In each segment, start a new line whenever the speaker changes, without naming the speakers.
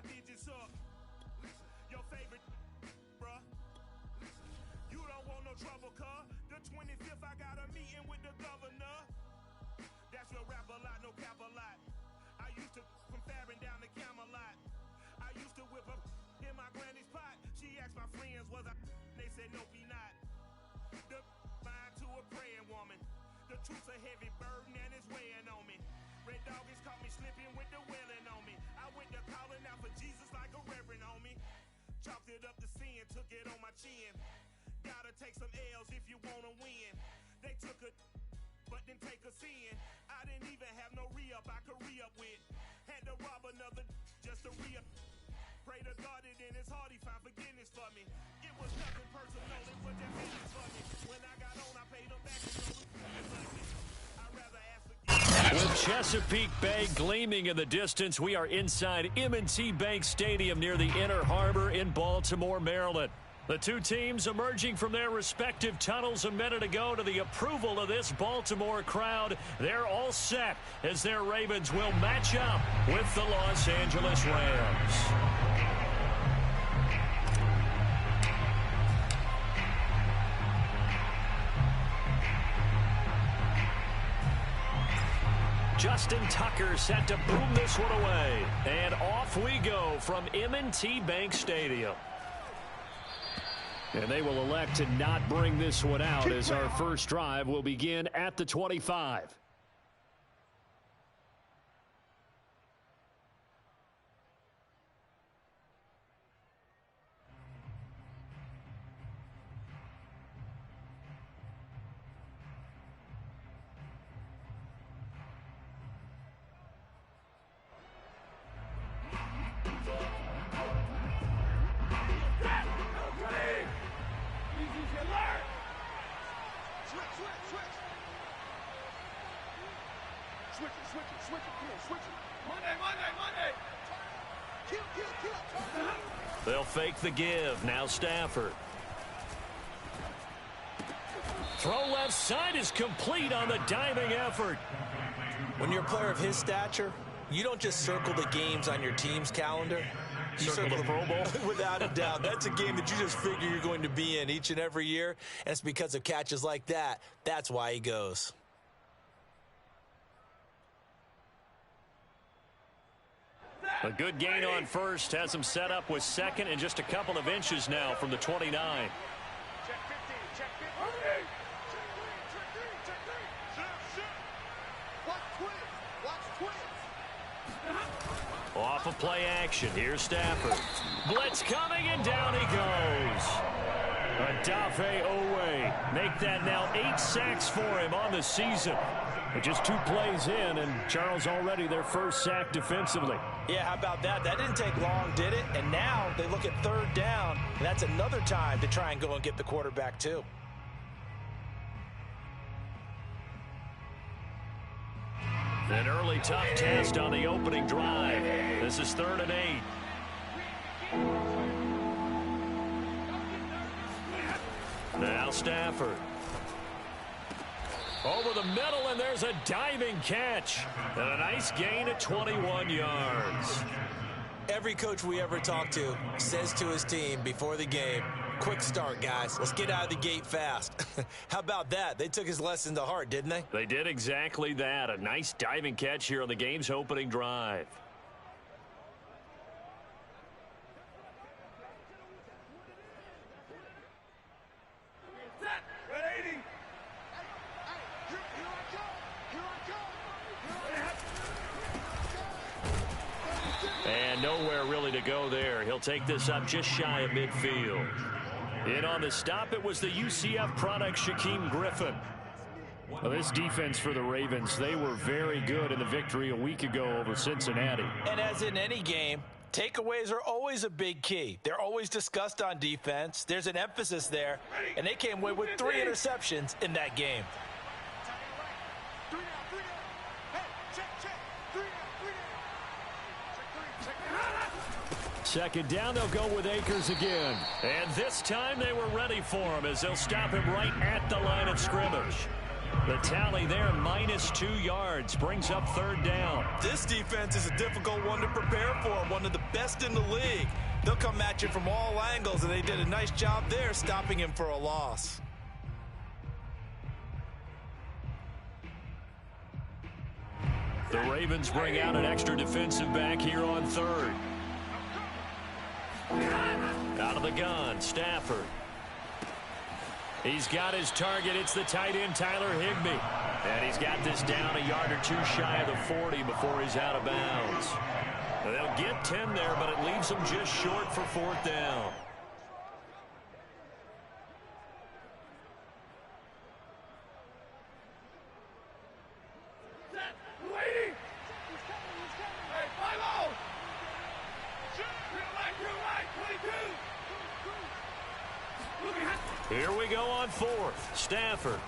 digits up. Your favorite, bruh. You don't want no trouble, cuz. The 25th, I got a meeting with the governor. That's your rap a lot, no cap a lot. I used to from Farron down to Camelot. I used to whip up in my granny's pot. She asked my friends, was I? They said, nope, he not. The mind to a praying woman. The truth's a heavy burden and it's weighing on me. Red Dog has caught me slipping with the wailing on me. I went to calling out for Jesus like a reverend on me. Chalked it up to sin, took it on my chin. Gotta take some L's if you wanna win. They took a but didn't take a sin. I didn't even have no re-up I could re-up with. Had to rob another just to re-up. Pray to God that in his heart he found forgiveness for me. It was nothing personal, it was just business for me. When I got on, I paid him back and I'd rather ask forgiveness.
With Chesapeake Bay gleaming in the distance, we are inside M&T Bank Stadium near the Inner Harbor in Baltimore, Maryland. The two teams emerging from their respective tunnels a minute ago to the approval of this Baltimore crowd. They're all set as their Ravens will match up with the Los Angeles Rams. Justin Tucker set to boom this one away. And off we go from M&T Bank Stadium. And they will elect to not bring this one out as our first drive will begin at the 25. They'll fake the give. Now Stafford. Throw left side is complete on the diving effort.
When you're a player of his stature, you don't just circle the games on your team's calendar. You
circle the Pro Bowl?
Without a doubt. That's a game that you just figure you're going to be in each and every year. And it's because of catches like that. That's why he goes.
A good gain on first has him set up with second and just a couple of inches now from the 29.
Check 15, check 15. Watch twins.
Off of play action. Here's Stafford. Blitz coming, and down he goes. Adafe Owe. Make that now 8 sacks for him on the season. But just 2 plays in, and Charles already their first sack defensively.
Yeah, how about that? That didn't take long, did it? And now they look at third down, and that's another time to try and go and get the quarterback too.
An early tough test on the opening drive. This is 3rd and 8. Now Stafford. Over the middle, and there's a diving catch. And a nice gain at 21 yards.
Every coach we ever talk to says to his team before the game, quick start, guys. Let's get out of the gate fast. How about that? They took his lesson to heart, didn't they?
They did exactly that. A nice diving catch here on the game's opening drive. And nowhere really to go there. He'll take this up just shy of midfield. In on the stop, it was the UCF product, Shaquem Griffin. Well, this defense for the Ravens, they were very good in the victory a week ago over Cincinnati.
And as in any game, takeaways are always a big key. They're always discussed on defense. There's an emphasis there, and they came away with 3 interceptions in that game.
Second down, they'll go with Akers again. And this time they were ready for him as they'll stop him right at the line of scrimmage. The tally there, -2 yards, brings up third down.
This defense is a difficult one to prepare for, one of the best in the league. They'll come at you from all angles, and they did a nice job there stopping him for a loss.
The Ravens bring out an extra defensive back here on third. Out of the gun, Stafford. He's got his target. It's the tight end, Tyler Higbee. And he's got this down a yard or two shy of the 40 before he's out of bounds. They'll get 10 there, but it leaves them just short for fourth down. Here we go on fourth. Stafford.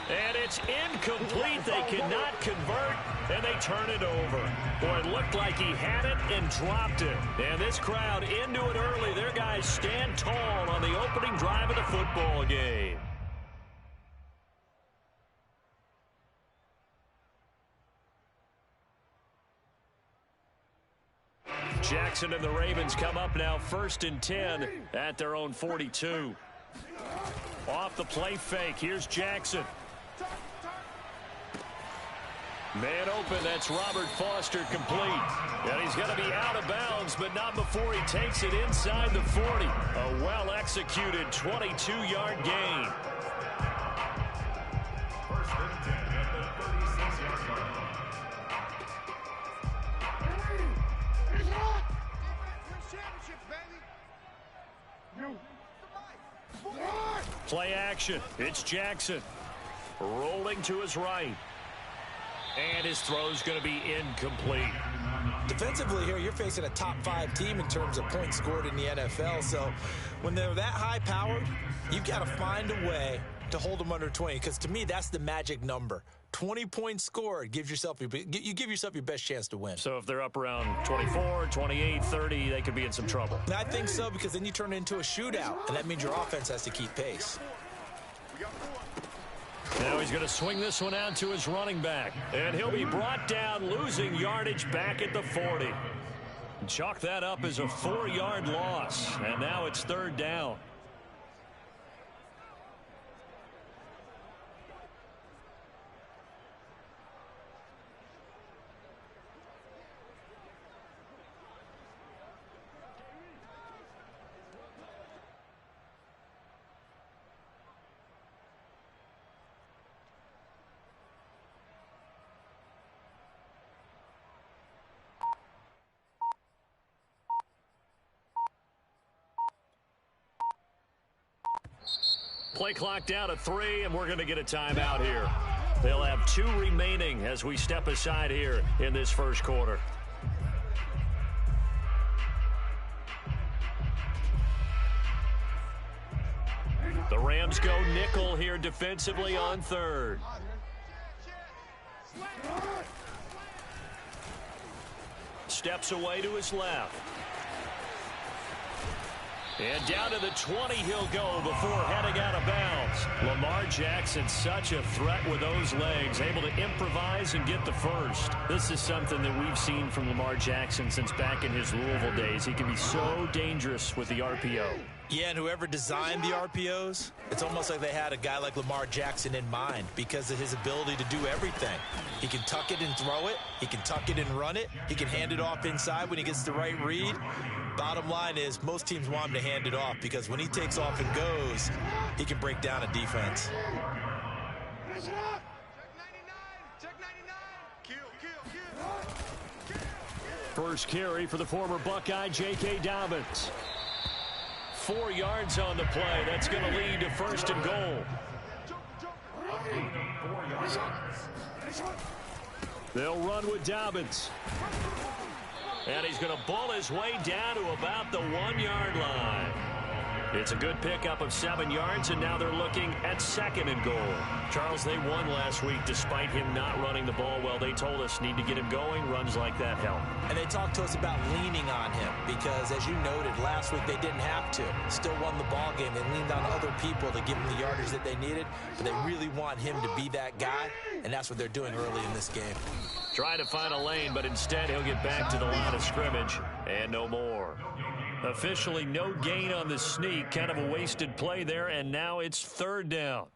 And it's incomplete. They cannot convert, and they turn it over. Boy, it looked like he had it and dropped it. And this crowd into it early. Their guys stand tall on the opening drive of the football game. Jackson and the Ravens come up now 1st and 10 at their own 42. Off the play fake. Here's Jackson. Man open. That's Robert Foster complete. And he's going to be out of bounds, but not before he takes it inside the 40. A well-executed 22-yard gain. Play action. It's Jackson. Rolling to his right. And his throw's going to be incomplete.
Defensively here, you're facing a top 5 team in terms of points scored in the NFL. So when they're that high-powered, you've got to find a way to hold them under 20. Because to me, that's the magic number. 20 points scored, you give yourself your best chance to win.
So if they're up around 24, 28, 30, they could be in some trouble.
I think so, because then you turn it into a shootout, and that means your offense has to keep pace.
Now he's going to swing this one out to his running back. And he'll be brought down, losing yardage back at the 40. Chalk that up as a 4-yard loss. And now it's third down. Play clock down to 3, and we're going to get a timeout here. They'll have 2 remaining as we step aside here in this first quarter. The Rams go nickel here defensively on third. Steps away to his left. And down to the 20 he'll go before heading out of bounds. Lamar Jackson, such a threat with those legs, able to improvise and get the first. This is something that we've seen from Lamar Jackson since back in his Louisville days. He can be so dangerous with the RPO.
Yeah, and whoever designed the RPOs, it's almost like they had a guy like Lamar Jackson in mind because of his ability to do everything. He can tuck it and throw it. He can tuck it and run it. He can hand it off inside when he gets the right read. Bottom line is most teams want him to hand it off because when he takes off and goes, he can break down a defense.
First carry for the former Buckeye, J.K. Dobbins. 4 yards on the play. That's going to lead to first and goal. They'll run with Dobbins. And he's going to ball his way down to about the 1-yard line. It's a good pickup of 7 yards, and now they're looking at 2nd and goal. Charles, they won last week despite him not running the ball well. They told us need to get him going. Runs like that help.
And they talked to us about leaning on him because, as you noted, last week they didn't have to. Still won the ball game. They leaned on other people to give them the yardage that they needed, but they really want him to be that guy, and that's what they're doing early in this game.
Trying to find a lane, but instead he'll get back to the line of scrimmage and no more. Officially no gain on the sneak. Kind of a wasted play there, and now it's 3rd down.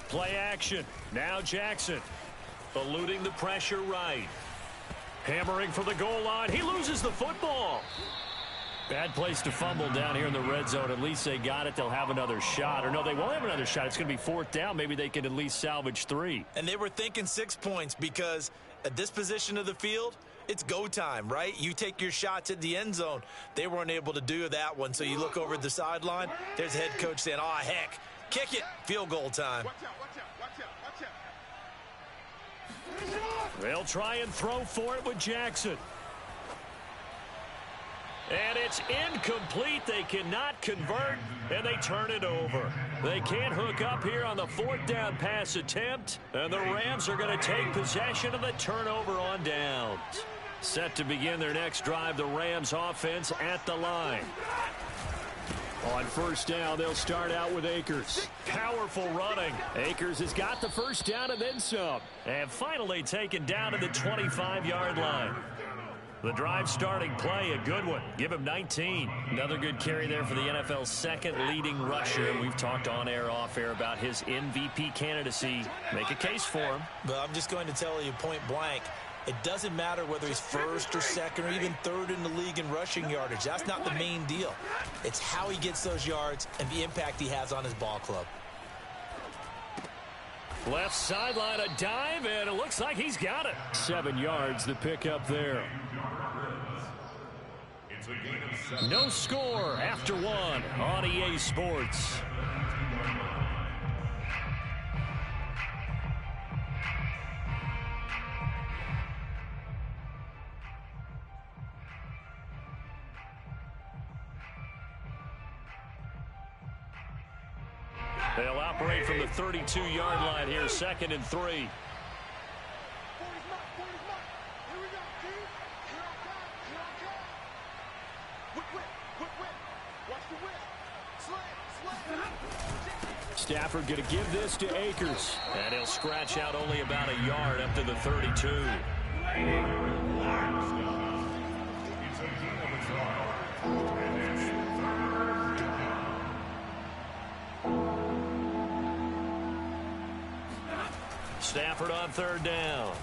Play action. Now Jackson. Eluding the pressure right. Hammering for the goal line. He loses the football. Bad place to fumble down here in the red zone. At least they got it. They'll have another shot. Or no, they won't have another shot. It's going to be 4th down. Maybe they can at least salvage 3.
And they were thinking 6 points because at this position of the field, it's go time, right? You take your shots at the end zone. They weren't able to do that one. So you look over at the sideline. There's the head coach saying, oh, heck, kick it. Field goal time.
Watch out, watch out, watch out, watch out.
They'll try and throw for it with Jackson. And it's incomplete. They cannot convert, and they turn it over. They can't hook up here on the 4th down pass attempt, and the Rams are going to take possession of the turnover on downs. Set to begin their next drive, the Rams offense at the line. On 1st down, they'll start out with Akers. Powerful running. Akers has got the 1st down and then some. And finally taken down to the 25-yard line. The drive starting play, a good one. Give him 19. Another good carry there for the NFL's 2nd leading rusher. We've talked on air, off air about his MVP candidacy. Make a case for him.
But I'm just going to tell you point blank, it doesn't matter whether he's 1st or 2nd or even 3rd in the league in rushing yardage. That's not the main deal. It's how he gets those yards and the impact he has on his ball club.
Left sideline, a dive, and it looks like he's got it. 7 yards, the pickup there. No score after 1 on EA Sports. They'll operate from the 32-yard line here, 2nd and 3. Stafford going to give this to Akers. And he'll scratch out only about a yard up to the 32. Stafford on 3rd down.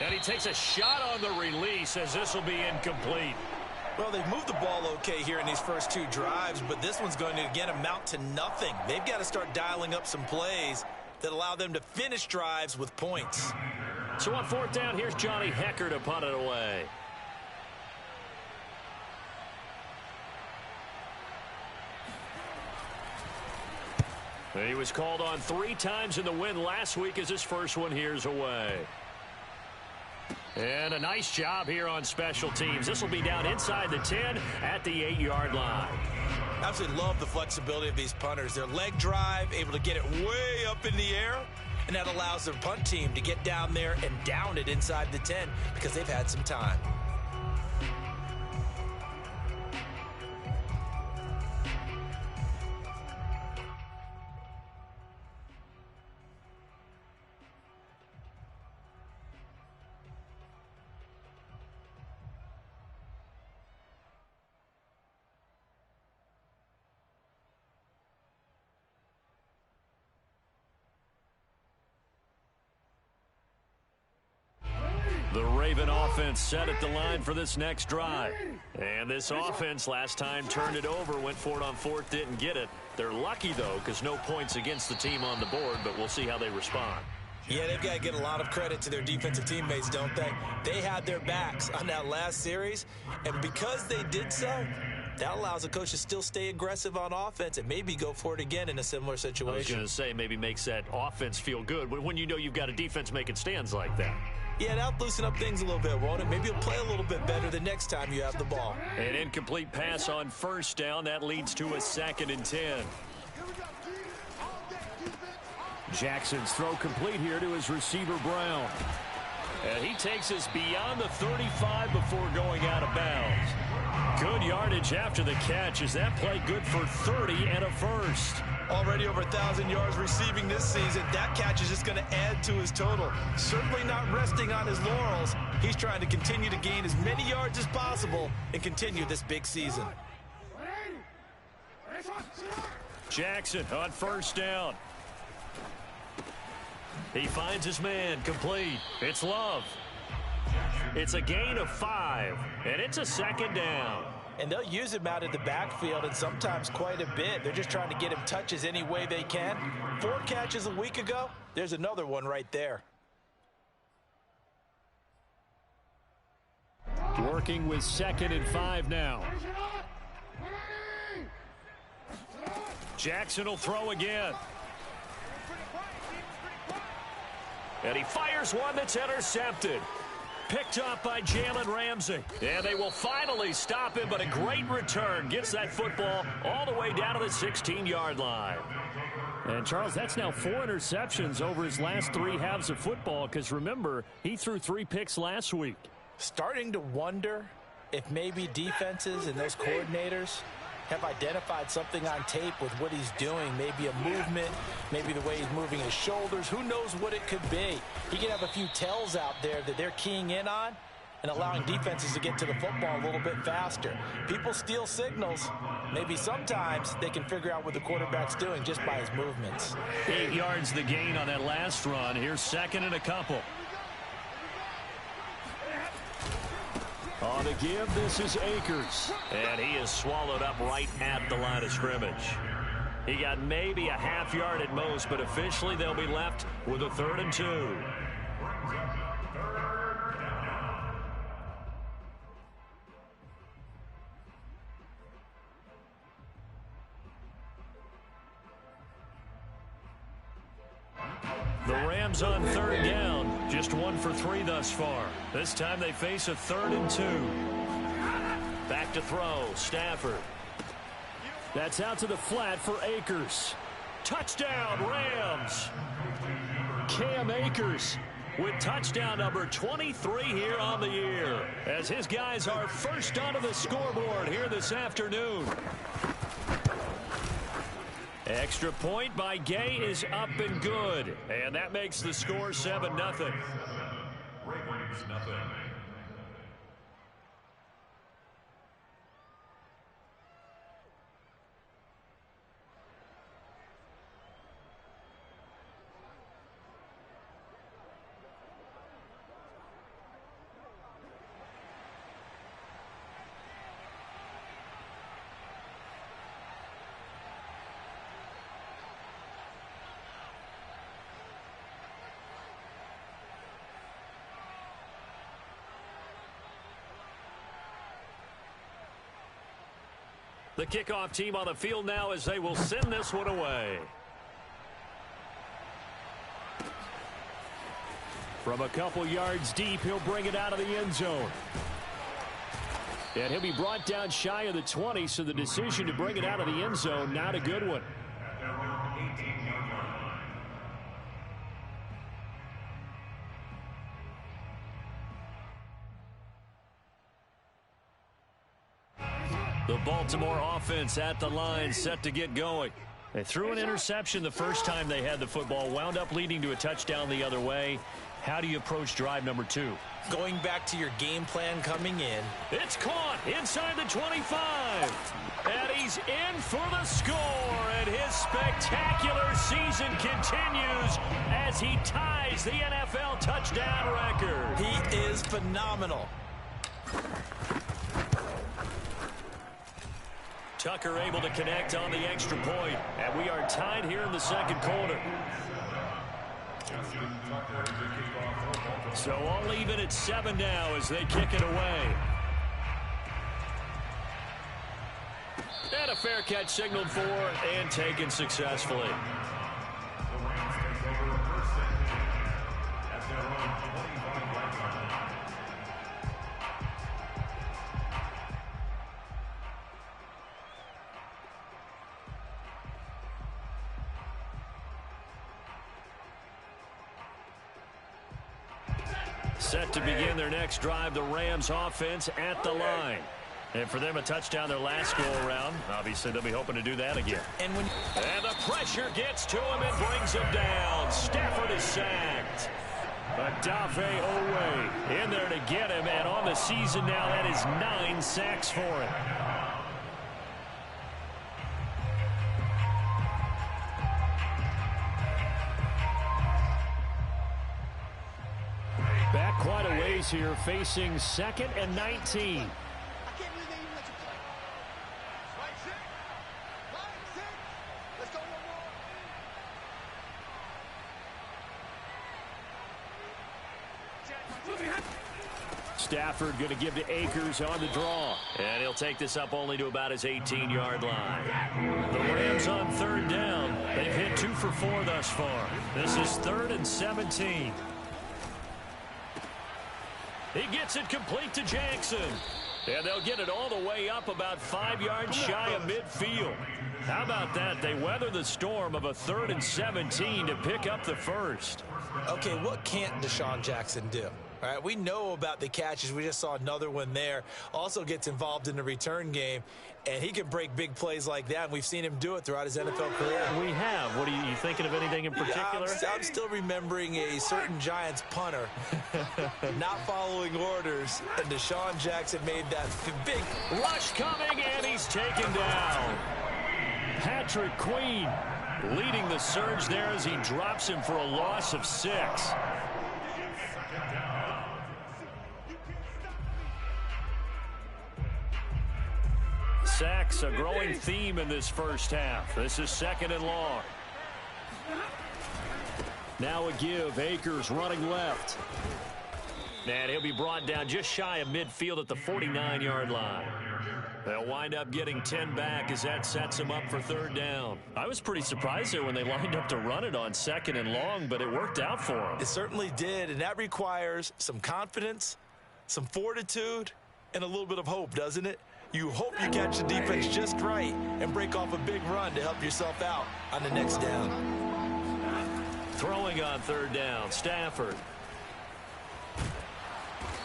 And he takes a shot on the release as this will be incomplete.
Well, they've moved the ball okay here in these first 2 drives, but this one's going to, again, amount to nothing. They've got to start dialing up some plays that allow them to finish drives with points.
So on 4th down, here's Johnny Hecker to punt it away. He was called on 3 times in the win last week as his first one here's away. And a nice job here on special teams. This will be down inside the 10 at the 8-yard line.
Absolutely love the flexibility of these punters. Their leg drive, able to get it way up in the air, and that allows their punt team to get down there and down it inside the 10 because they've had some time.
The Raven offense set at the line for this next drive. And this offense last time turned it over, went for it on 4th, didn't get it. They're lucky, though, because no points against the team on the board, but we'll see how they respond.
Yeah, they've got to get a lot of credit to their defensive teammates, don't they? They had their backs on that last series, and because they did so, that allows a coach to still stay aggressive on offense and maybe go for it again in a similar situation.
I was going to say maybe makes that offense feel good when you know you've got a defense making stands like that.
Yeah, that'll loosen up things a little bit, won't it? Maybe you'll play a little bit better the next time you have the ball.
An incomplete pass on first down. That leads to a 2nd and 10. Jackson's throw complete here to his receiver, Brown. And he takes us beyond the 35 before going out of bounds. Good yardage after the catch. Is that play good for 30 and a first?
Already over 1,000 yards receiving this season. That catch is just going to add to his total. Certainly not resting on his laurels. He's trying to continue to gain as many yards as possible and continue this big season.
Jackson on first down. He finds his man, complete. It's Love. It's a gain of 5, and it's a 2nd down.
And they'll use him out in the backfield, and sometimes quite a bit. They're just trying to get him touches any way they can. 4 catches a week ago. There's another one right there.
Working with 2nd and 5 now. Jackson will throw again. And he fires one that's intercepted. Picked up by Jalen Ramsey. And they will finally stop him, but a great return. Gets that football all the way down to the 16-yard line. And, Charles, that's now 4 interceptions over his last 3 halves of football, because, remember, he threw 3 picks last week.
Starting to wonder if maybe defenses and those coordinators have identified something on tape with what he's doing. Maybe a movement, maybe the way he's moving his shoulders. Who knows what it could be? He could have a few tells out there that they're keying in on and allowing defenses to get to the football a little bit faster. People steal signals. Maybe sometimes they can figure out what the quarterback's doing just by his movements.
8 yards the gain on that last run. Here's 2nd and a couple. On the give, this is Akers. And he is swallowed up right at the line of scrimmage. He got maybe a half yard at most, but officially they'll be left with a 3rd and 2. The Rams on 3rd down. Just 1 for 3 thus far. This time they face a 3rd and 2. Back to throw. Stafford. That's out to the flat for Akers. Touchdown, Rams. Cam Akers with touchdown number 23 here on the year, as his guys are first onto the scoreboard here this afternoon. Extra point by Gay is up and good, and that makes the score 7-0. Ravens nothing. The kickoff team on the field now as they will send this one away. From a couple yards deep, he'll bring it out of the end zone. And he'll be brought down shy of the 20, so the decision to bring it out of the end zone, not a good one. The Baltimore offense at the line, set to get going. They threw an interception the first time they had the football, wound up leading to a touchdown the other way. How do you approach drive number 2?
Going back to your game plan coming in.
It's caught inside the 25. And he's in for the score. And his spectacular season continues as he ties the NFL touchdown record.
He is phenomenal.
Tucker able to connect on the extra point, and we are tied here in the second quarter. So all even at 7 now as they kick it away. And a fair catch signaled for and taken successfully. Set to begin their next drive, the Rams offense at the line. And for them, a touchdown their last go-around. Obviously, they'll be hoping to do that again. And the pressure gets to him and brings him down. Stafford is sacked. Odafe Owe in there to get him. And on the season now, that is 9 sacks for him. Back quite a ways here, facing 2nd and 19. Stafford going to give to Akers on the draw. And he'll take this up only to about his 18-yard line. The Rams on 3rd down. They've hit 2 for 4 thus far. This is 3rd and 17. He gets it complete to Jackson. And they'll get it all the way up about 5 yards shy of midfield. How about that? They weather the storm of a 3rd and 17 to pick up the first.
Okay, what can't Deshaun Jackson do? All right, we know about the catches. We just saw another one there. Also gets involved in the return game, and he can break big plays like that. And we've seen him do it throughout his NFL career.
We have. What are you thinking of anything in particular?
I'm still remembering a certain Giants punter not following orders, and Deshaun Jackson made that big
rush coming, and he's taken down. Patrick Queen leading the surge there as he drops him for a loss of 6. Sacks, a growing theme in this first half. This is 2nd and long. Now a give. Akers running left. And he'll be brought down just shy of midfield at the 49-yard line. They'll wind up getting 10 back as that sets them up for 3rd down. I was pretty surprised there when they lined up to run it on 2nd and long, but it worked out for them.
It certainly did, and that requires some confidence, some fortitude, and a little bit of hope, doesn't it? You hope you catch the defense just right and break off a big run to help yourself out on the next down.
Throwing on 3rd down, Stafford.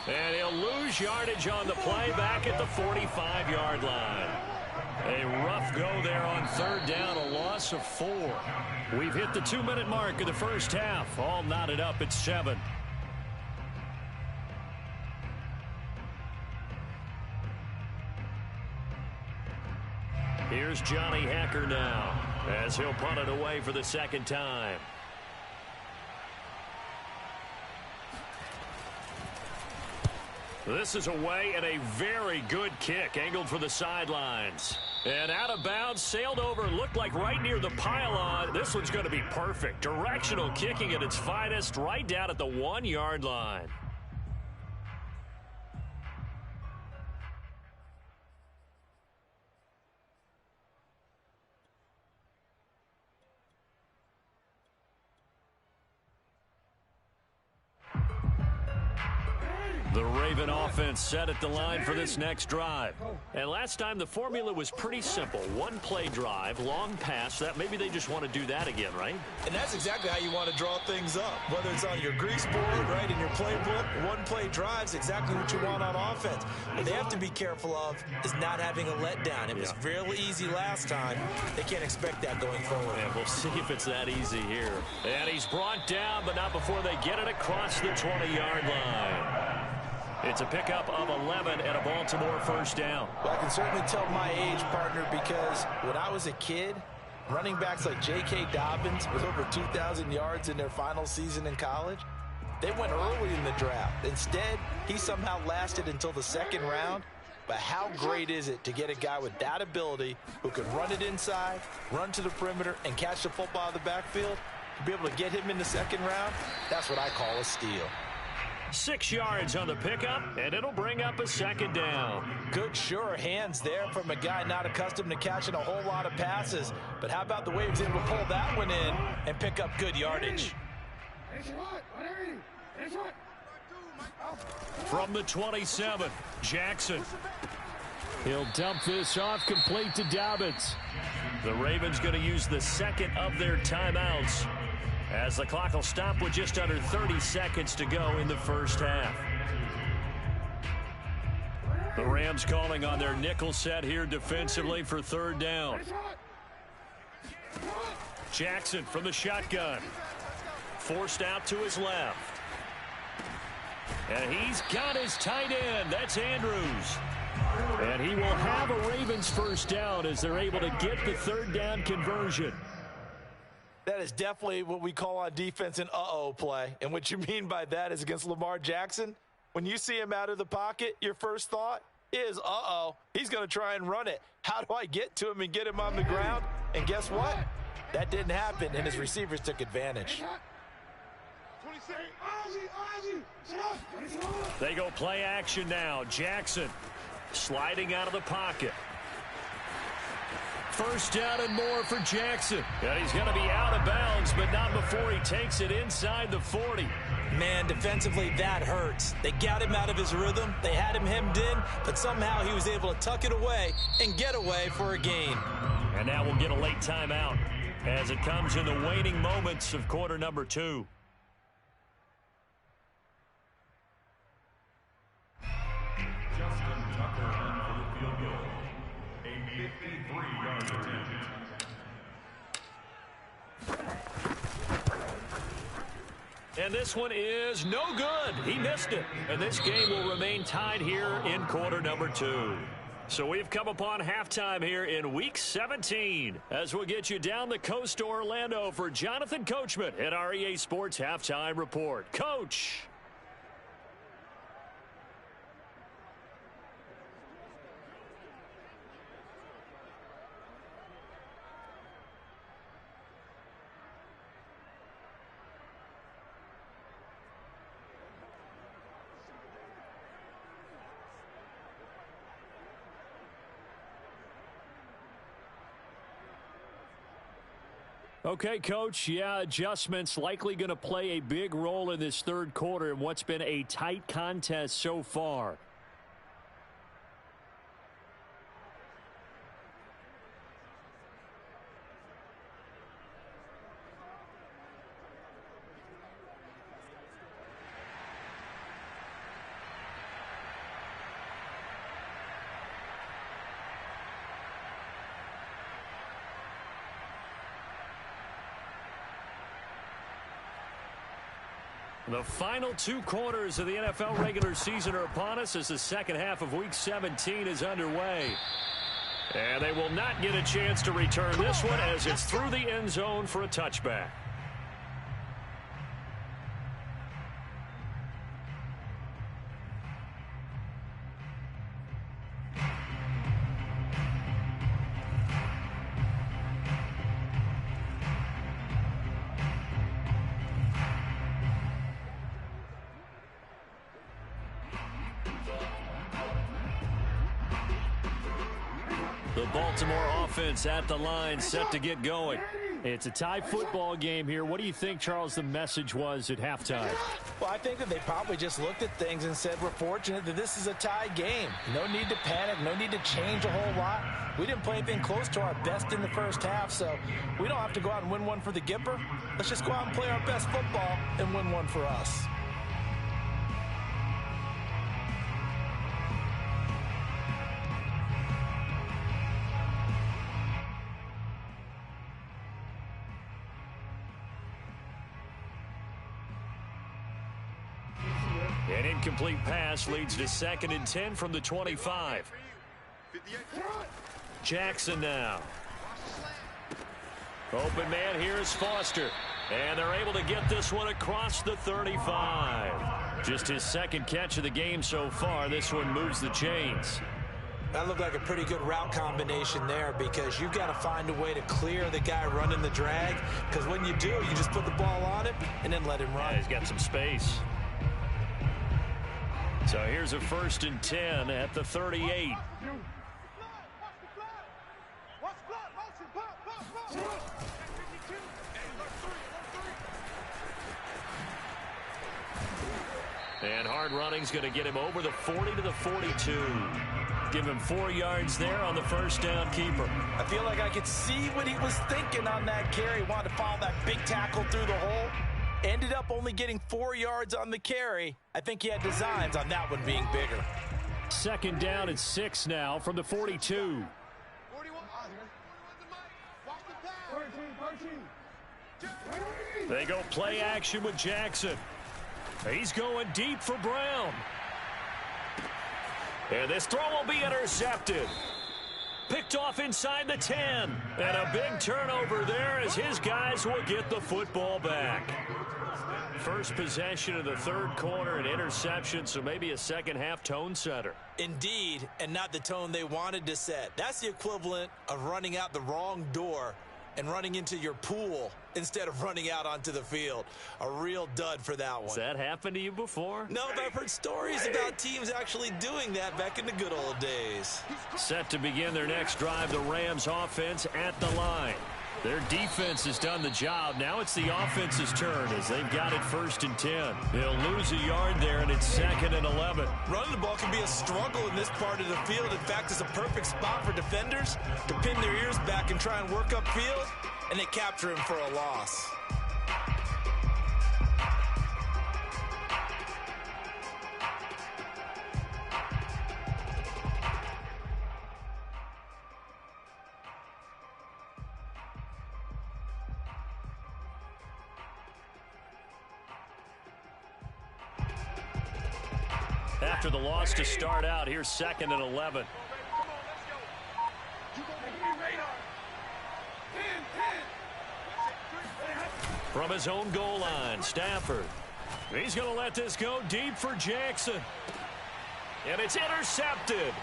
And he'll lose yardage on the play back at the 45-yard line. A rough go there on 3rd down, a loss of 4. We've hit the 2-minute mark of the first half. All knotted up at 7. Here's Johnny Hacker now as he'll punt it away for the 2nd time. This is away and a very good kick angled for the sidelines. And out of bounds, sailed over, looked like right near the pylon. This one's going to be perfect. Directional kicking at its finest right down at the 1-yard line. The Raven offense set at the line for this next drive. And last time the formula was pretty simple. 1-play drive, long pass. That maybe they just want to do that again, right?
And that's exactly how you want to draw things up. Whether it's on your grease board, right, in your playbook, 1-play drive's exactly what you want on offense. What they have to be careful of is not having a letdown. It was fairly easy last time. They can't expect that going forward.
Yeah, we'll see if it's that easy here. And he's brought down, but not before they get it across the 20-yard line. It's a pickup of 11 and a Baltimore first down.
Well, I can certainly tell my age, partner, because when I was a kid, running backs like J.K. Dobbins with over 2,000 yards in their final season in college, they went early in the draft. Instead, he somehow lasted until the 2nd round. But how great is it to get a guy with that ability who can run it inside, run to the perimeter, and catch the football out of the backfield? to be able to get him in the second round, that's what I call a steal.
6 yards on the pickup, and it'll bring up a second down.
Good, sure hands there from a guy not accustomed to catching a whole lot of passes. But how about the way he was able to pull that one in and pick up good yardage?
From the 27, Jackson. He'll dump this off, complete to Dobbins. The Ravens going to use the second of their timeouts, as the clock will stop with just under 30 seconds to go in the first half. The Rams calling on their nickel set here defensively for third down. Jackson from the shotgun. Forced out to his left. And he's got his tight end. That's Andrews. And he will have a Ravens first down as they're able to get the third down conversion.
That is definitely what we call on defense an uh-oh play. And what you mean by that is against Lamar Jackson, when you see him out of the pocket, your first thought is, uh-oh, he's going to try and run it. How do I get to him and get him on the ground? And guess what? That didn't happen, and his receivers took advantage.
They go play action now. Jackson sliding out of the pocket. First down and more for Jackson. And he's going to be out of bounds, but not before he takes it inside the 40.
Man, defensively, that hurts. They got him out of his rhythm. They had him hemmed in, but somehow he was able to tuck it away and get away for a gain.
And now we'll get a late timeout as it comes in the waning moments of quarter number 2. And this one is no good. He missed it. And this game will remain tied here in quarter number 2. So we've come upon halftime here in Week 17 as we'll get you down the coast to Orlando for Jonathan Coachman at our EA Sports Halftime Report. Coach. Okay, Coach, yeah, adjustments likely going to play a big role in this third quarter in what's been a tight contest so far. The final 2 quarters of the NFL regular season are upon us as the second half of Week 17 is underway. And they will not get a chance to return this one as it's through the end zone for a touchback. The Baltimore offense at the line, set to get going. It's a tie football game here. What do you think, Charles, the message was at halftime?
Well, I think that they probably just looked at things and said, we're fortunate that this is a tie game. No need to panic, no need to change a whole lot. We didn't play anything close to our best in the first half, so we don't have to go out and win one for the Gipper. Let's just go out and play our best football and win one for us.
An incomplete pass leads to 2nd and 10 from the 25. Jackson now. Open man here is Foster. And they're able to get this one across the 35. Just his second catch of the game so far. This one moves the chains.
That looked like a pretty good route combination there because you've got to find a way to clear the guy running the drag, because when you do, you just put the ball on him and then let him run.
Yeah, he's got some space. So here's a 1st and 10 at the 38. And hard running's going to get him over the 40 to the 42. Give him 4 yards there on the first down keeper.
I feel like I could see what he was thinking on that carry. Wanted to follow that big tackle through the hole. Ended up only getting 4 yards on the carry. I think he had designs on that one being bigger.
2nd down and 6 now from the 42. They go play action with Jackson. He's going deep for Brown. And this throw will be intercepted. Picked off inside the 10. And a big turnover there as his guys will get the football back. First possession of the 3rd quarter, an interception, so maybe a second-half tone setter.
Indeed, and not the tone they wanted to set. That's the equivalent of running out the wrong door and running into your pool instead of running out onto the field. A real dud for that one.
Has that happened to you before?
No, but I've heard stories about teams actually doing that back in the good old days.
Set to begin their next drive, the Rams offense at the line. Their defense has done the job. Now it's the offense's turn as they've got it 1st and 10. They'll lose a yard there, and it's 2nd and 11.
Running the ball can be a struggle in this part of the field. In fact, it's a perfect spot for defenders to pin their ears back and try and work upfield, and they capture him for a loss.
After the loss to start out, here's 2nd and 11. From his own goal line, Stafford. He's going to let this go deep for Jackson. And it's intercepted.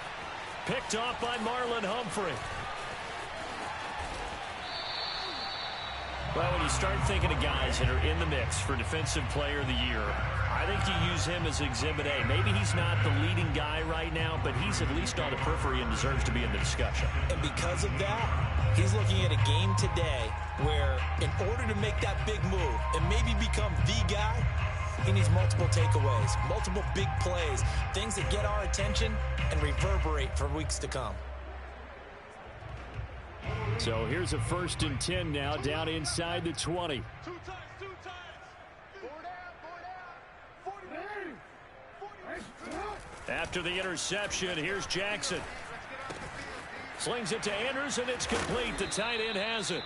Picked off by Marlon Humphrey. Well, when you start thinking of guys that are in the mix for Defensive Player of the Year, I think you use him as Exhibit A. Maybe he's not the leading guy right now, but he's at least on the periphery and deserves to be in the discussion.
And because of that, he's looking at a game today where in order to make that big move and maybe become the guy, he needs multiple takeaways, multiple big plays, things that get our attention and reverberate for weeks to come.
So here's a 1st and 10 now down inside the 20. After the interception, here's Jackson. Slings it to Andrews, and it's complete. The tight end has it.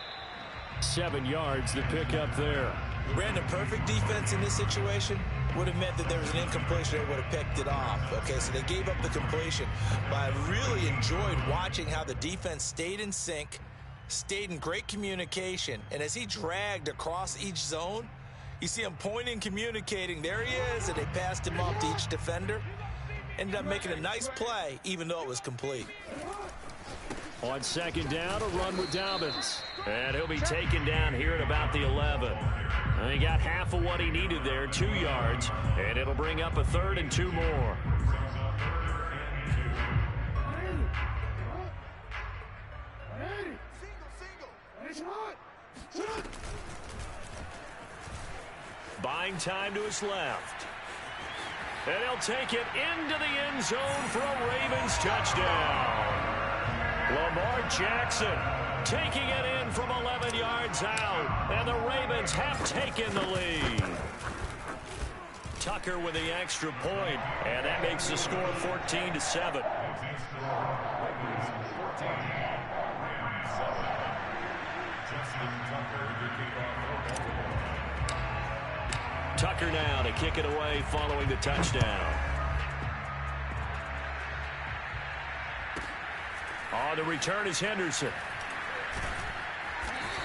7 yards, the pickup there.
Brandon, perfect defense in this situation would have meant that there was an incompletion. They would have picked it off. Okay, so they gave up the completion. But I really enjoyed watching how the defense stayed in sync, stayed in great communication, and as he dragged across each zone, you see him pointing, communicating. There he is, and they passed him off to each defender. Ended up making a nice play, even though it was complete.
On 2nd down, a run with Dobbins. And he'll be taken down here at about the 11. And he got half of what he needed there, 2 yards. And it'll bring up a 3rd and 2 more. Buying time to his left. And he'll take it into the end zone for a Ravens touchdown. Lamar Jackson taking it in from 11 yards out. And the Ravens have taken the lead. Tucker with the extra point, and that makes the score 14-7. Tucker now to kick it away following the touchdown. On the return is Henderson.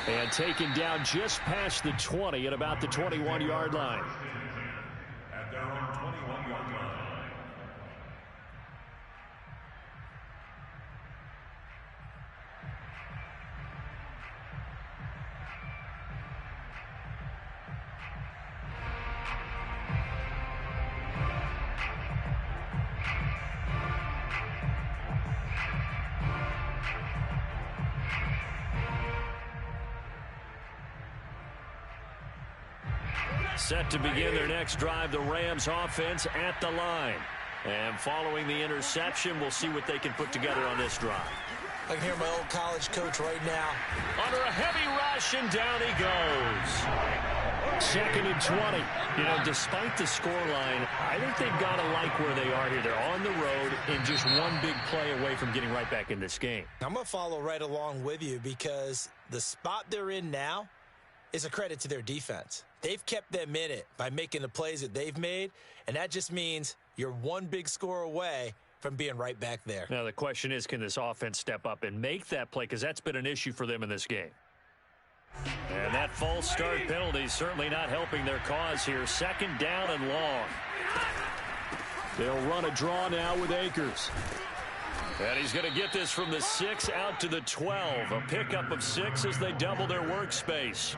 And taken down just past the 20 at about the 21-yard line.
At their own 21-yard line.
Set to begin their next drive, the Rams offense at the line. And following the interception, we'll see what they can put together on this drive.
I can hear my old college coach right now.
Under a heavy rush, and down he goes. 2nd and 20. You know, despite the scoreline, I think they've got to like where they are here. They're on the road and just one big play away from getting right back in this game.
I'm going to follow right along with you because the spot they're in now is a credit to their defense. They've kept them in it by making the plays that they've made, and that just means you're one big score away from being right back there.
Now, the question is, can this offense step up and make that play? Because that's been an issue for them in this game. And that false start penalty is certainly not helping their cause here. 2nd down and long. They'll run a draw now with Akers. And he's going to get this from the 6 out to the 12. A pickup of 6 as they double their workspace.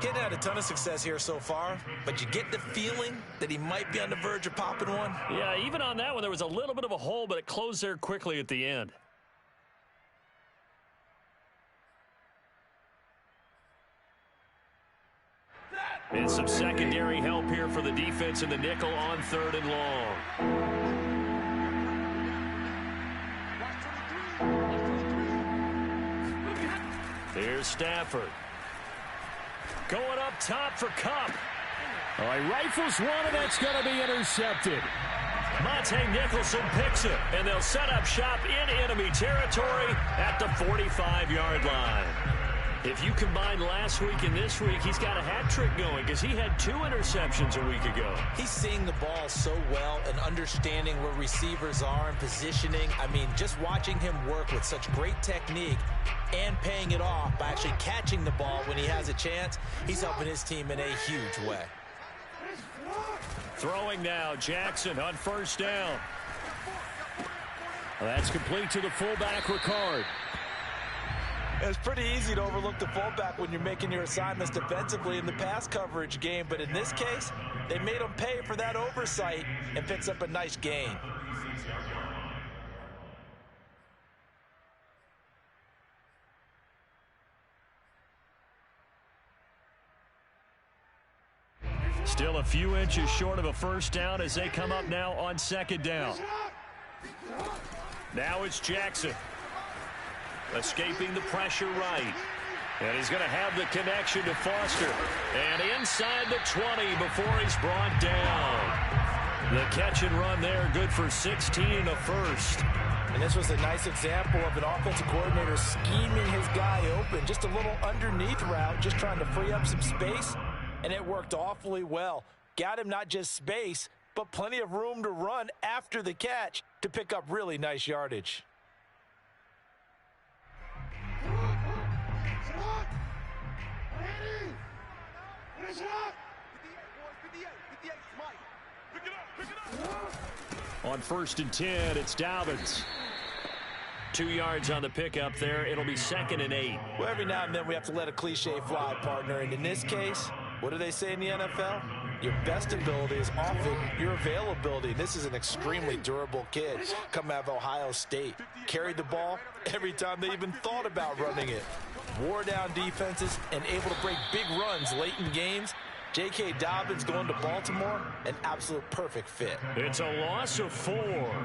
Getting had a ton of success here so far, but you get the feeling that he might be on the verge of popping one.
Yeah, even on that one, there was a little bit of a hole, but it closed there quickly at the end. And some secondary help here for the defense in the nickel on 3rd and long. Here's Stafford. Going up top for Kupp. All right, rifles one, and that's going to be intercepted. Monte Nicholson picks it, and they'll set up shop in enemy territory at the 45-yard line. If you combine last week and this week, he's got a hat trick going because he had 2 interceptions a week ago.
He's seeing the ball so well and understanding where receivers are and positioning. I mean, just watching him work with such great technique and paying it off by actually catching the ball when he has a chance, he's helping his team in a huge way.
Throwing now, Jackson on 1st down. Well, that's complete to the fullback, Ricard.
It's pretty easy to overlook the fullback when you're making your assignments defensively in the pass coverage game, but in this case, they made him pay for that oversight and picks up a nice gain.
Still a few inches short of a 1st down as they come up now on 2nd down. Now it's Jackson. Escaping the pressure right. And he's going to have the connection to Foster. And inside the 20 before he's brought down. The catch and run there, good for 16 and a 1st.
And this was a nice example of an offensive coordinator scheming his guy open. Just a little underneath route, just trying to free up some space. And it worked awfully well. Got him not just space, but plenty of room to run after the catch to pick up really nice yardage.
On 1st and 10, it's Dobbins. 2 yards on the pickup there. It'll be 2nd and 8.
Well, every now and then we have to let a cliche fly, partner. And in this case, what do they say in the NFL? Your best ability is often your availability. This is an extremely durable kid coming out of Ohio State. Carried the ball every time they even thought about running it. Wore down defenses and able to break big runs late in games. J.K. Dobbins going to Baltimore, an absolute perfect fit.
It's a loss of 4.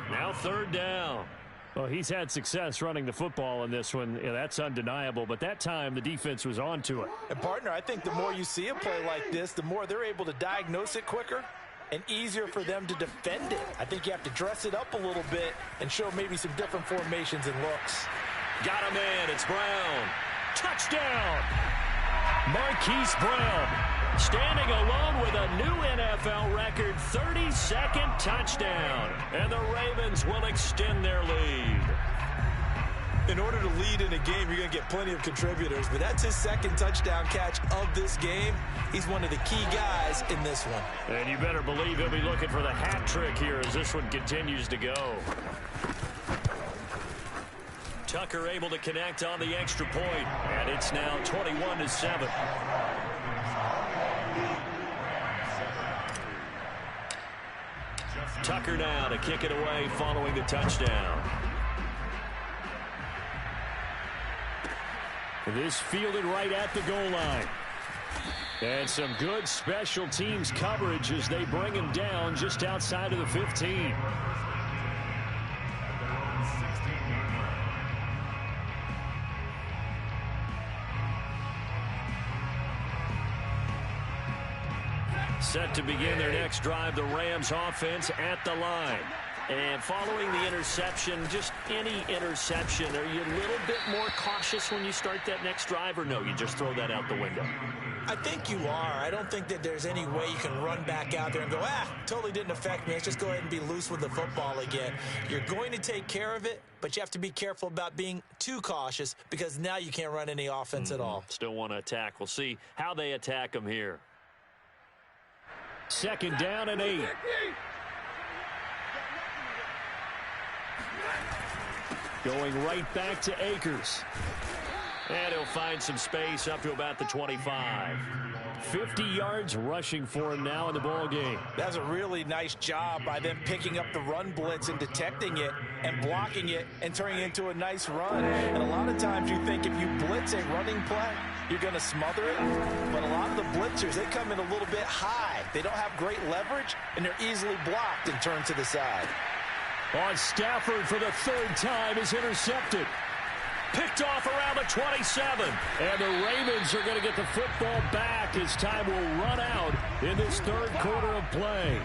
Now 3rd down. Well, he's had success running the football in this one. Yeah, that's undeniable. But that time, the defense was on to it.
And, partner, I think the more you see a play like this, the more they're able to diagnose it quicker and easier for them to defend it. I think you have to dress it up a little bit and show maybe some different formations and looks.
Got him in. It's Brown. Touchdown. Marquise Brown standing alone with a new NFL record 32nd touchdown. And the Ravens will extend their lead.
In order to lead in a game, you're going to get plenty of contributors, but that's his 2nd touchdown catch of this game. He's one of the key guys in this one.
And you better believe he'll be looking for the hat trick here as this one continues to go. Tucker able to connect on the extra point, and it's now 21-7. Tucker now to kick it away following the touchdown. This fielded right at the goal line. And some good special teams coverage as they bring him down just outside of the 15. Set to begin their next drive, the Rams offense at the line. And following the interception, just any interception, are you a little bit more cautious when you start that next drive, or no, you just throw that out the window?
I think you are. I don't think that there's any way you can run back out there and go, totally didn't affect me. Let's just go ahead and be loose with the football again. You're going to take care of it, but you have to be careful about being too cautious because now you can't run any offense at all.
Still want to attack. We'll see how they attack them here. 2nd down and 8. Going right back to Akers. And he'll find some space up to about the 25. 50 yards rushing for him now in the ball game.
That's a really nice job by them picking up the run blitz and detecting it and blocking it and turning it into a nice run. And a lot of times you think if you blitz a running play, you're going to smother it. But a lot of the blitzers, they come in a little bit high. They don't have great leverage, and they're easily blocked and turned to the side.
On Stafford for the 3rd time is intercepted. Picked off around the 27. And the Ravens are going to get the football back as time will run out in this 3rd quarter of play.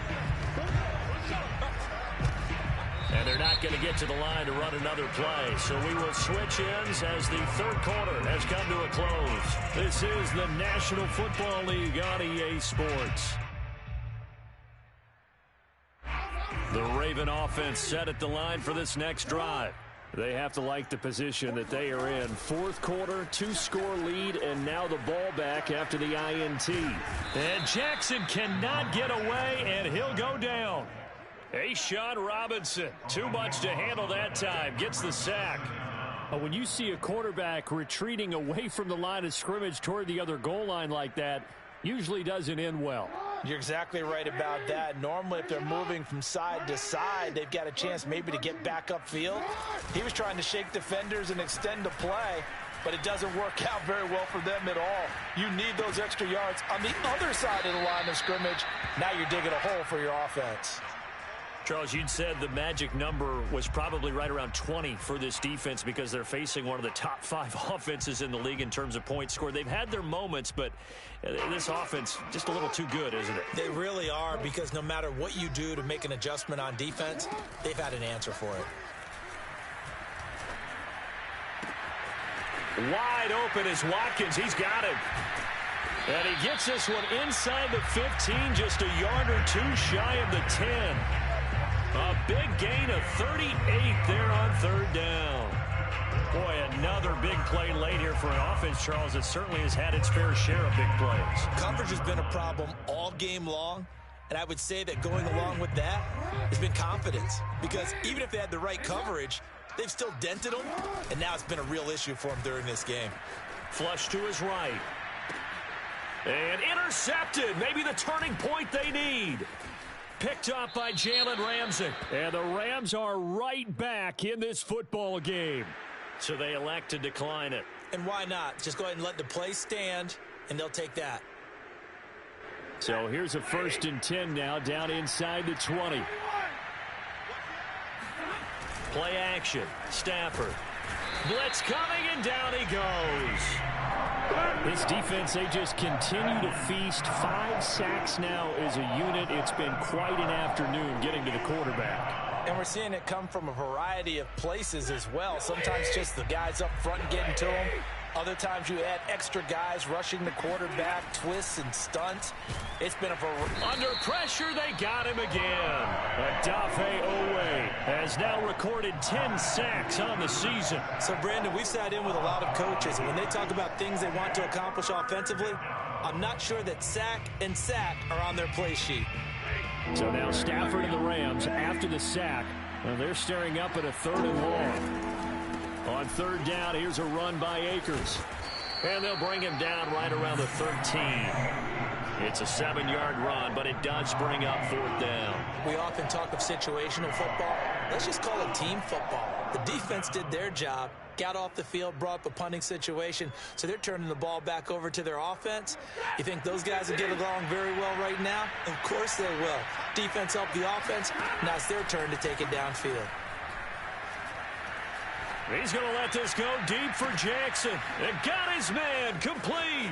And they're not going to get to the line to run another play. So we will switch ends as the 3rd quarter has come to a close. This is the National Football League on EA Sports. The Raven offense set at the line for this next drive. They have to like the position that they are in. 4th quarter, 2-score lead, and now the ball back after the INT. And Jackson cannot get away, and he'll go down. Sean Robinson, too much to handle that time, gets the sack. When you see a quarterback retreating away from the line of scrimmage toward the other goal line like that, usually doesn't end well.
You're exactly right about that. Normally, if they're moving from side to side, they've got a chance maybe to get back upfield. He was trying to shake defenders and extend the play, but it doesn't work out very well for them at all. You need those extra yards on the other side of the line of scrimmage. Now you're digging a hole for your offense.
Charles, you'd said the magic number was probably right around 20 for this defense because they're facing one of the top 5 offenses in the league in terms of points scored. They've had their moments, but this offense just a little too good, isn't it?
They really are, because no matter what you do to make an adjustment on defense, they've had an answer for it.
Wide open is Watkins. He's got him. And he gets this one inside the 15, just a yard or two shy of the 10. A big gain of 38 there on 3rd down. Boy, another big play late here for an offense, Charles, that certainly has had its fair share of big plays.
Coverage has been a problem all game long, and I would say that going along with that has been confidence, because even if they had the right coverage, they've still dented them, and now it's been a real issue for them during this game.
Flush to his right. And intercepted. Maybe the turning point they need. Picked up by Jalen Ramsey. And the Rams are right back in this football game. So they elect to decline it.
And why not? Just go ahead and let the play stand, and they'll take that.
So here's a 1st and 10 now, down inside the 20. Play action. Stafford. Blitz coming, and down he goes. This defense, they just continue to feast. 5 sacks now as a unit. It's been quite an afternoon getting to the quarterback.
And we're seeing it come from a variety of places as well. Sometimes just the guys up front getting to them. Other times you add extra guys rushing the quarterback, twists and stunts. It's been a variety.
Under pressure, they got him again. Adafe Owe has now recorded 10 sacks on the season.
So, Brandon, we've sat in with a lot of coaches, and when they talk about things they want to accomplish offensively, I'm not sure that sack and sack are on their play sheet.
So now Stafford and the Rams, after the sack, they're staring up at a 3rd and long. On 3rd down, here's a run by Akers. And they'll bring him down right around the 13. It's a 7-yard run, but it does bring up 4th down.
We often talk of situational football. Let's just call it team football. The defense did their job, got off the field, brought up a punting situation, so they're turning the ball back over to their offense. You think those guys will get along very well right now? Of course they will. Defense helped the offense. Now it's their turn to take it downfield.
He's going to let this go deep for Jackson. And got his man complete.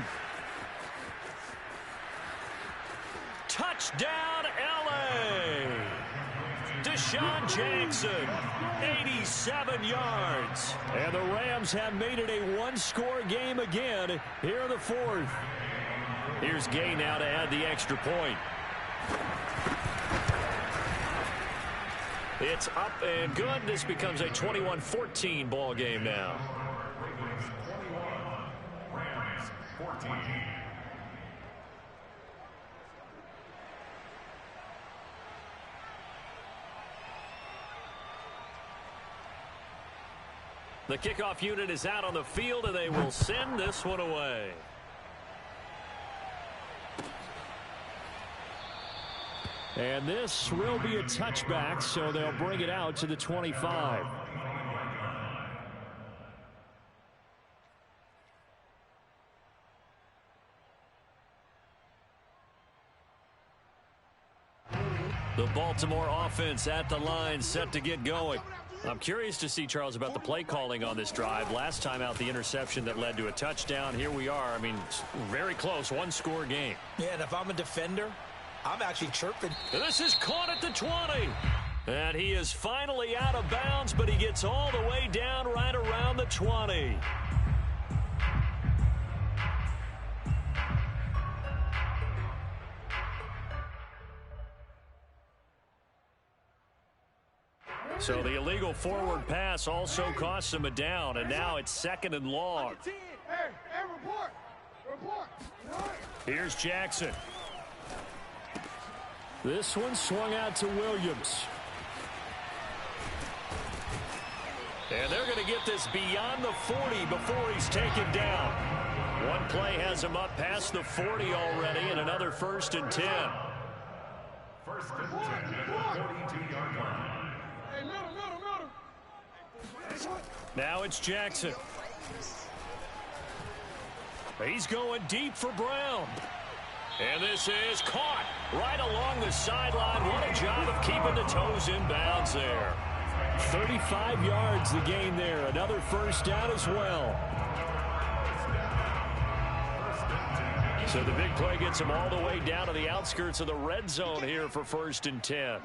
Touchdown, L.A. Deshaun Jackson, 87 yards. And the Rams have made it a one-score game again here in the fourth. Here's Gay now to add the extra point. It's up and good. This becomes a 21-14 ball game now.
Rams 14.
The kickoff unit is out on the field, and they will send this one away. And this will be a touchback, so they'll bring it out to the 25. The Baltimore offense at the line, set to get going. I'm curious to see, Charles, about the play calling on this drive. Last time out, the interception that led to a touchdown. Here we are. I mean, very close, one-score game.
Yeah, and if I'm a defender, I'm actually chirping.
And this is caught at the 20. And he is finally out of bounds, but he gets all the way down right around the 20. So the illegal forward pass also costs him a down, and now it's second and long. Here's Jackson. This one swung out to Williams. And they're going to get this beyond the 40 before he's taken down. One play has him up past the 40 already, and another 1st and 10.
First and 10 at the 42-yard line.
Now it's Jackson. He's going deep for Brown. And this is caught right along the sideline. What a job of keeping the toes in bounds there. 35 yards the gain there. Another first down as well. So the big play gets him all the way down to the outskirts of the red zone here for 1st and 10.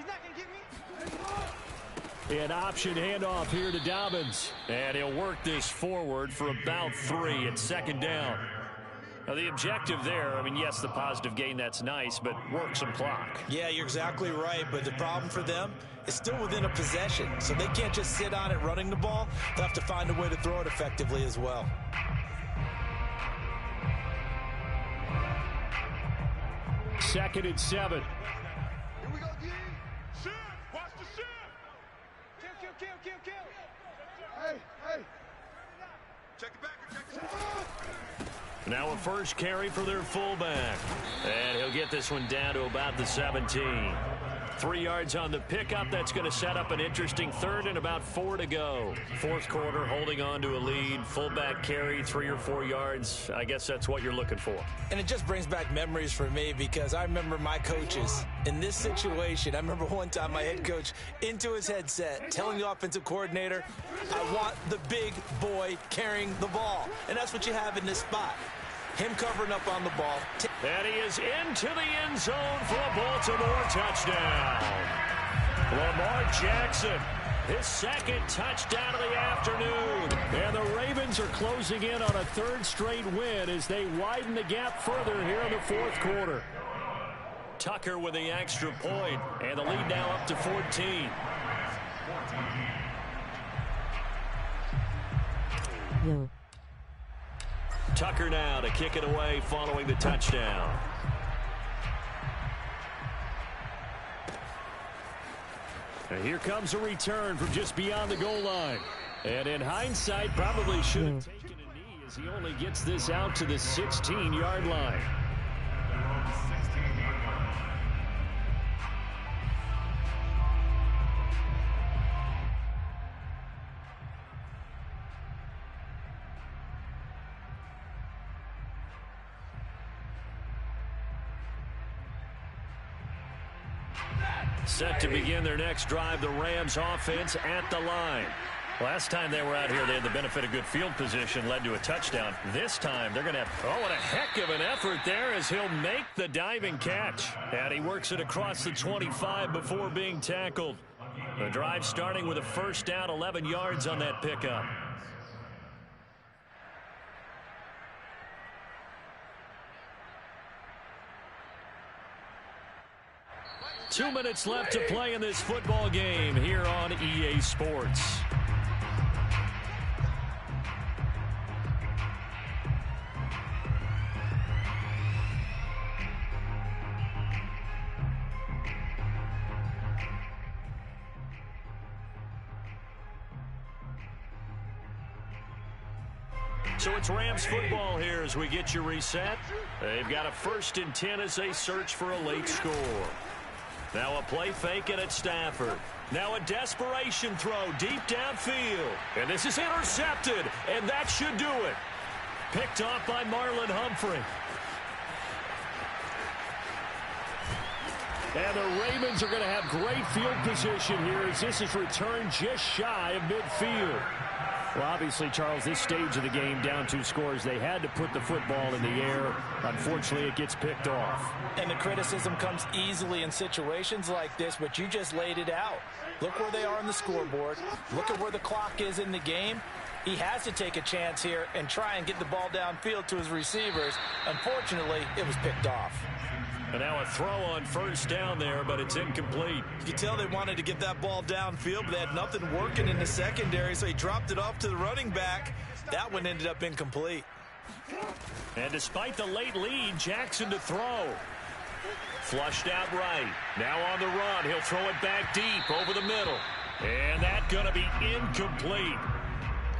An option handoff here to Dobbins. And he'll work this forward for about 3 at second down. Now, the objective there, I mean, yes, the positive gain, that's nice, but work some clock.
Yeah, you're exactly right, but the problem for them is still within a possession, so they can't just sit on it running the ball. They'll have to find a way to throw it effectively as well.
Second and 7.
Here we go, D. Shift. Watch the shift. Kill. Hey. Check it back.
Now a first carry for their fullback. And he'll get this one down to about the 17. 3 yards on the pickup. That's going to set up an interesting third and about 4 to go. Fourth quarter, holding on to a lead. Fullback carry, 3 or 4 yards. I guess that's what you're looking for.
And it just brings back memories for me because I remember my coaches in this situation. I remember one time my head coach into his headset telling the offensive coordinator, I want the big boy carrying the ball. And that's what you have in this spot. Him covering up on the ball.
And he is into the end zone for a Baltimore touchdown. Lamar Jackson, his second touchdown of the afternoon. And the Ravens are closing in on a 3rd straight win as they widen the gap further here in the fourth quarter. Tucker with the extra point, and the lead now up to 14.
Yeah.
Tucker now to kick it away following the touchdown. And here comes a return from just beyond the goal line. And in hindsight, probably should have taken a knee as he only gets this out to the 16-yard line. Set to begin their next drive, the Rams offense at the line. Last time they were out here, they had the benefit of good field position, led to a touchdown. This time, they're going to have, what a heck of an effort there as he'll make the diving catch. And he works it across the 25 before being tackled. The drive starting with a first down, 11 yards on that pickup. Two minutes left to play in this football game here on EA Sports. So it's Rams football here as we get you reset. They've got a 1st and 10 as they search for a late score. Now a play fake and it's Stafford. Now a desperation throw deep downfield. And this is intercepted, and that should do it. Picked off by Marlon Humphrey. And the Ravens are going to have great field position here as this is returned just shy of midfield. Well, obviously, Charles, this stage of the game, down 2 scores, they had to put the football in the air. Unfortunately, it gets picked off.
And the criticism comes easily in situations like this, but you just laid it out. Look where they are on the scoreboard. Look at where the clock is in the game. He has to take a chance here and try and get the ball downfield to his receivers. Unfortunately, it was picked off.
And now a throw on first down there, but it's incomplete.
You can tell they wanted to get that ball downfield, but they had nothing working in the secondary, so he dropped it off to the running back. That one ended up incomplete.
And despite the late lead, Jackson to throw. Flushed out right. Now on the run. He'll throw it back deep over the middle. And that's going to be incomplete.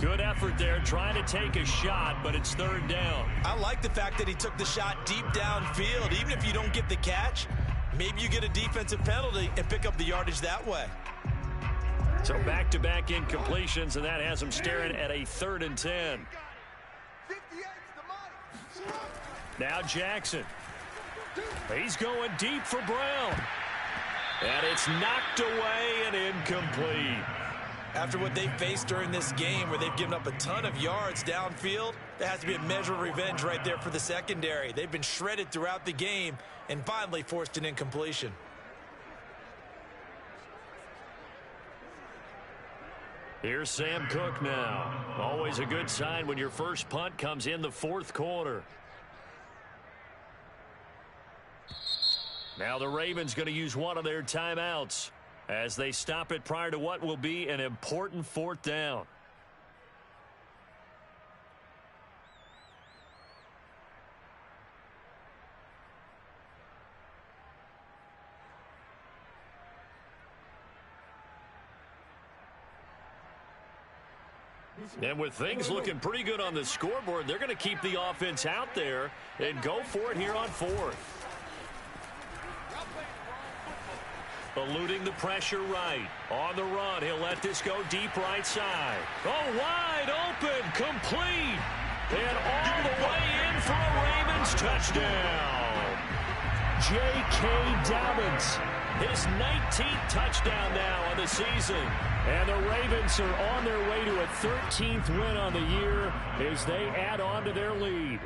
Good effort there, trying to take a shot, but it's 3rd down.
I like the fact that he took the shot deep downfield. Even if you don't get the catch, maybe you get a defensive penalty and pick up the yardage that way.
So back-to-back incompletions, and that has him staring at a 3rd and 10. Now Jackson. He's going deep for Brown. And it's knocked away and incomplete.
After what they faced during this game where they've given up a ton of yards downfield, there has to be a measure of revenge right there for the secondary. They've been shredded throughout the game and finally forced an incompletion.
Here's Sam Cook now. Always a good sign when your first punt comes in the 4th quarter. Now the Ravens going to use one of their timeouts as they stop it prior to what will be an important 4th down. And with things looking pretty good on the scoreboard, they're going to keep the offense out there and go for it here on 4th. Eluding the pressure right. On the run, he'll let this go deep right side. Oh, wide open, complete. And all the way in for a Ravens touchdown. J.K. Dobbins, his 19th touchdown now on the season. And the Ravens are on their way to a 13th win on the year as they add on to their lead.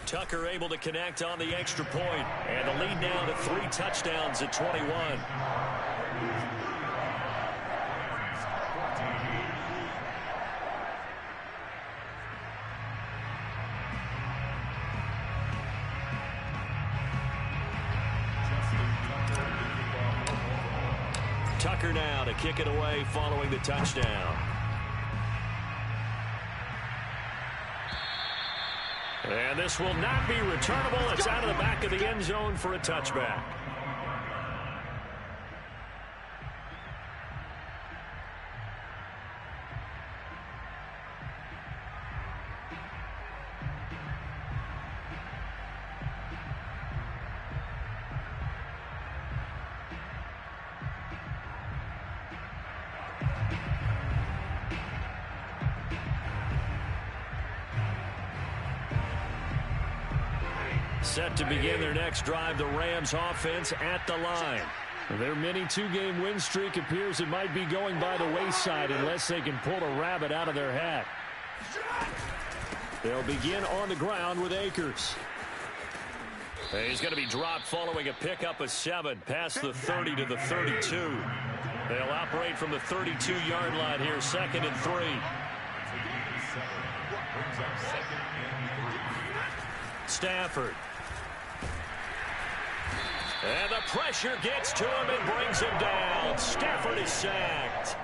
Tucker able to connect on the extra point, and the lead now to 3 touchdowns at 21. Tucker now to kick it away following the touchdown. And this will not be returnable. It's out of the back of the end zone for a touchback. Set to begin their next drive, the Rams offense at the line. Their mini two-game win streak appears it might be going by the wayside unless they can pull a rabbit out of their hat. They'll begin on the ground with Akers. He's going to be dropped following a pickup of 7 past the 30 to the 32. They'll operate from the 32-yard line here, 2nd and 3. Stafford. And the pressure gets to him and brings him down. Stafford is sacked.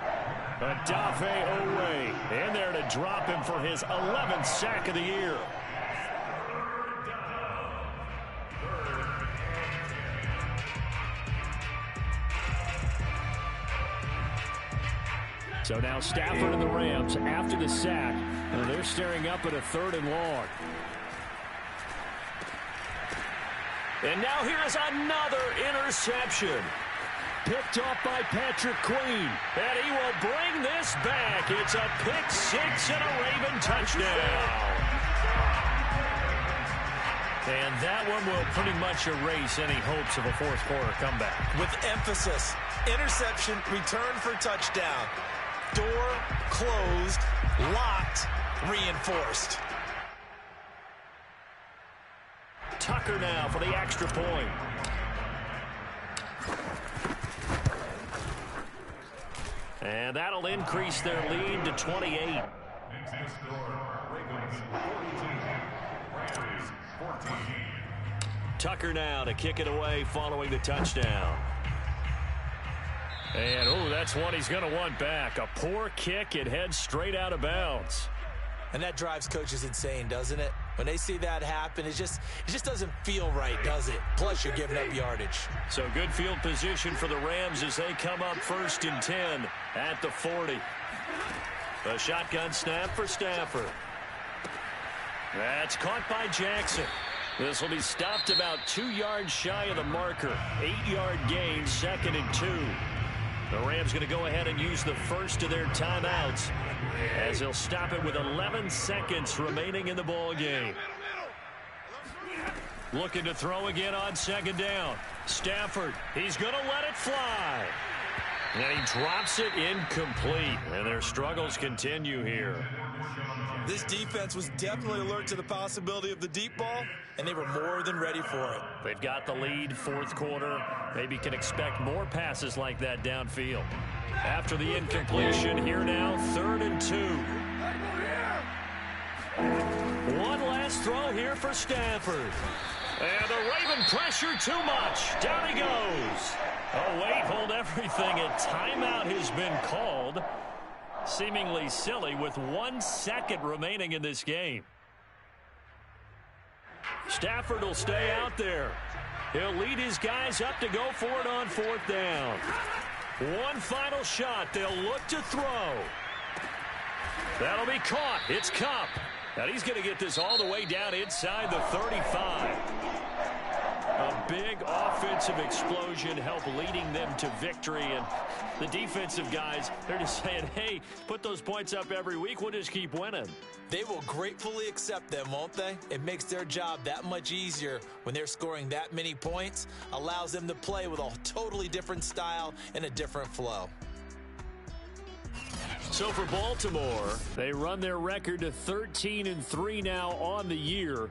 Odafe Owe in there to drop him for his 11th sack of the year. So now Stafford and the Rams after the sack. And they're staring up at a 3rd and long. And now here is another interception. Picked off by Patrick Queen. And he will bring this back. It's a pick 6 and a Raven touchdown. And that one will pretty much erase any hopes of a fourth quarter comeback.
With emphasis. Interception, return for touchdown. Door closed, locked, reinforced.
Tucker now for the extra point. And that'll increase their lead to 28. Tucker now to kick it away following the touchdown. And, oh, that's one he's going to want back. A poor kick. It heads straight out of bounds.
And that drives coaches insane, doesn't it? When they see that happen, it just doesn't feel right, does it? Plus, you're giving up yardage.
So good field position for the Rams as they come up 1st and 10 at the 40. A shotgun snap for Stafford. That's caught by Jackson. This will be stopped about 2 yards shy of the marker. 8-yard gain, 2nd and 2. The Rams going to go ahead and use the first of their timeouts as they'll stop it with 11 seconds remaining in the ball game. Looking to throw again on 2nd down. Stafford, he's going to let it fly. And he drops it incomplete. And their struggles continue here.
This defense was definitely alert to the possibility of the deep ball, and they were more than ready for it.
They've got the lead, 4th quarter. Maybe can expect more passes like that downfield. After the incompletion, here now, 3rd and 2. One last throw here for Stafford. And the Raven pressure too much. Down he goes. Oh, wait, hold everything. A timeout has been called. Seemingly silly with 1 second remaining in this game. Stafford will stay out there. He'll lead his guys up to go for it on 4th down. One final shot. They'll look to throw. That'll be caught. It's Kupp. And he's going to get this all the way down inside the 35. A big offensive explosion helped leading them to victory. And the defensive guys, they're just saying, hey, put those points up every week. We'll just keep winning.
They will gratefully accept them, won't they? It makes their job that much easier when they're scoring that many points. Allows them to play with a totally different style and a different flow.
So for Baltimore, they run their record to 13-3 now on the year.